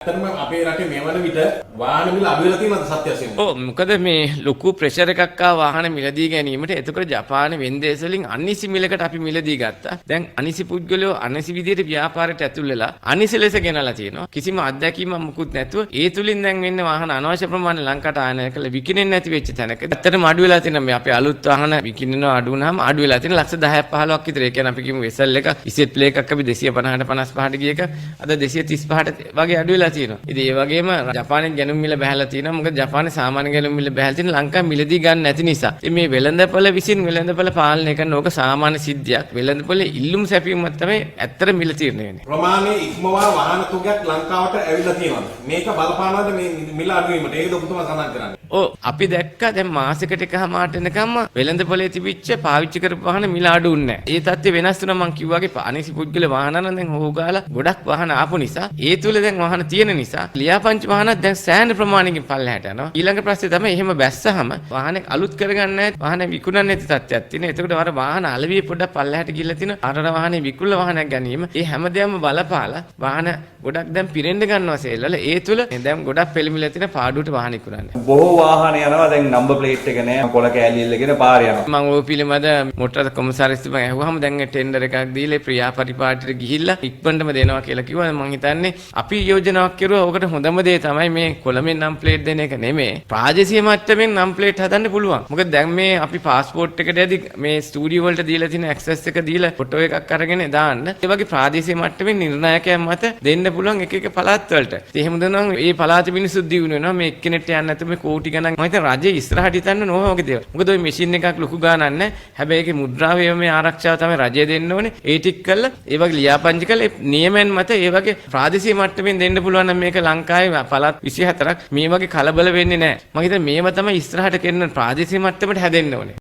ඇත්තටම අපේ රටේ මේ වන විට වාහන මිල අඩු වෙලා තියෙනවද සත්‍ය වශයෙන්ම? ඔව් මොකද මේ ලොකු ප්‍රෙෂර් එකක් ආ වාහන මිලදී ගැනීමට. එතකොට ජපාන වෙන්දේස වලින් අනිසි මිලකට අපි මිලදී ගත්තා. දැන් අනිසි පුද්ගලයෝ අනිසි විදියට ව්‍යාපාරයට ඇතුල් වෙලා අනිසි ලෙස ගෙනලා තියෙනවා. කිසිම අත්දැකීමක් මුකුත් නැතුව ඒ තුලින් දැන් වෙන්නේ වාහන අනවශ්‍ය ප්‍රමාණය ලංකාවට ආයනය කරලා විකිණෙන්නේ නැති වෙච්ච තැනක. ඇත්තටම අඩු වෙලා තියෙනවා. මේ අපේ අලුත් වාහන විකිණෙනවා අඩු වුණාම අඩු වෙලා තියෙන ලක්ෂ 10ක් 15ක් විතර. ඒ කියන්නේ අපි කියමු වෙසල් එක ඉසෙට් ප්ලේ එකක් අපි 250ට 55ට ගිය එක අද 235ට වගේ අඩු වෙලා තියෙනවා. ඉතින් ඒ වගේම ජපානයේ ගැනුම් මිල බහැලා තියෙනවා. මොකද ජපානයේ සාමාන්‍ය ගැනුම් මිල බහැලා තියෙන ලංකාවේ මිලදී ගන්න නැති නිසා. ඉතින් මේ වෙළඳපොළ විසින් වෙළඳපොළ පාලනය කරන ඕක සාමාන්‍ය සිද්ධියක්. වෙළඳපොළේ ඉල්ලුම් සැපීමක් තමයි ඇත්තට මිල තීරණය වෙන්නේ. ප්‍රමාණයේ ඉක්මවා වාහන තුගයක් ලංකාවට ඇවිල්ලා තියෙනවද? මේක බලපානවද මේ මිල අඩු වීමට? ඒකද ඔබතුමා සඳහන් කරන්නේ? ඔව් අපි දැක්කා දැන් මාසෙකට එකමාරට එනකම්ම වෙළඳපොළේ තිබිච්ච පාවිච්චි කරපු වාහන මිල අඩු වුන්නේ නැහැ. ඒ තත්ත්වය වෙනස් වුණා මම කිව්වාගේ අනිසි පුද්ගල වාහන නම් දැන් හොගාලා ගොඩක් වාහන ආපු නිසා ඒ තුල දැන් වාහන තියෙන නිසා ලියාපදිංචි වාහනත් දැන් සෑහෙන ප්‍රමාණයකින් පල්ලෙහාට යනවා. ඊළඟ ප්‍රශ්නේ තමයි එහෙම බැස්සහම වාහනේ අලුත් කරගන්න නැත් වාහනේ විකුණන්න නැති තත්ත්වයක් තියෙනවා. එතකොට අර වාහන අලවිය පොඩ්ඩක් පල්ලෙහාට ගිහිල්ලා තිනවා. අර වාහනේ විකුණන වාහනයක් ගැනීම ඒ හැමදේම බලපාලා වාහන ගොඩක් දැන් පිරෙන්න ගන්නවා සේල් වල. ඒ තුල දැන් ගොඩක් පෙළමිලා තියෙන පාඩුවට වාහන විකුණන්නේ. බොහෝ වාහන යනවා දැන් නම්බර් ප්ලේට් එක නෑ කොල කෑලි ඉල්ලගෙන පාර යනවා. මම ඔය පිළිමද මොටර කොමසාරිස්තුමා ඇහුවාම දැන් ටෙන්ඩර් එකක් දීලා ප්‍රියා පරිපාටියට ගිහිල්ලා ඉක්මනටම දෙනවා කියලා කිව්වා. මම හිතන්නේ අපි යෝජනාවක් කරුවා. ඔකට හොඳම දේ තමයි මේ කොළඹෙන් නම් ප්ලේට් දෙන එක නෙමෙයි. ප්‍රාදේශීය මට්ටමින් නම් ප්ලේට් හදන්න පුළුවන්. මොකද දැන් මේ අපි පාස්පෝර්ට් එකට යදි මේ ස්ටුඩියෝ වලට දීලා තියෙන ඇක්සස් එක දීලා ෆොටෝ එකක් අරගෙන දාන්න. ඒ වගේ ප්‍රාදේශීය මට්ටමින් නිර්ණායකයන් මත දෙන්න පුළුවන් එක එක පළාත් වලට. ඉතින් එහෙම දෙනවා මේ පළාත මිනිස්සු දිනු වෙනවා. මේ එක්කෙනෙක්ට යන්න නැතුව මේ කෝටි ගණන් මම හිතන්නේ රජේ ඉස්සරහට හිතන්න ඕන වගේ දේවල්. මොකද ওই මැෂින් එකක් ලොකු ගානක් නැහැ. හැබැයි ඒකේ මුද්‍රාවේ මේ ආරක්ෂාව තමයි රජය දෙන්න ඕනේ. ඒ ටික කළා ඒ වගේ ලියාපදිංචි කළා නියමෙන් මත ඒ වගේ ප්‍රාදේශීය මට්ටමින් දෙන්න පුළුවන් නම් මේක ලංකාවේ පළාත් 24ක් මේ වගේ කලබල වෙන්නේ නැහැ. මම හිතන්නේ මේව තමයි ඉස්සරහට කෙරෙන ප්‍රාදේශීය මට්ටමට හැදෙන්න ඕනේ.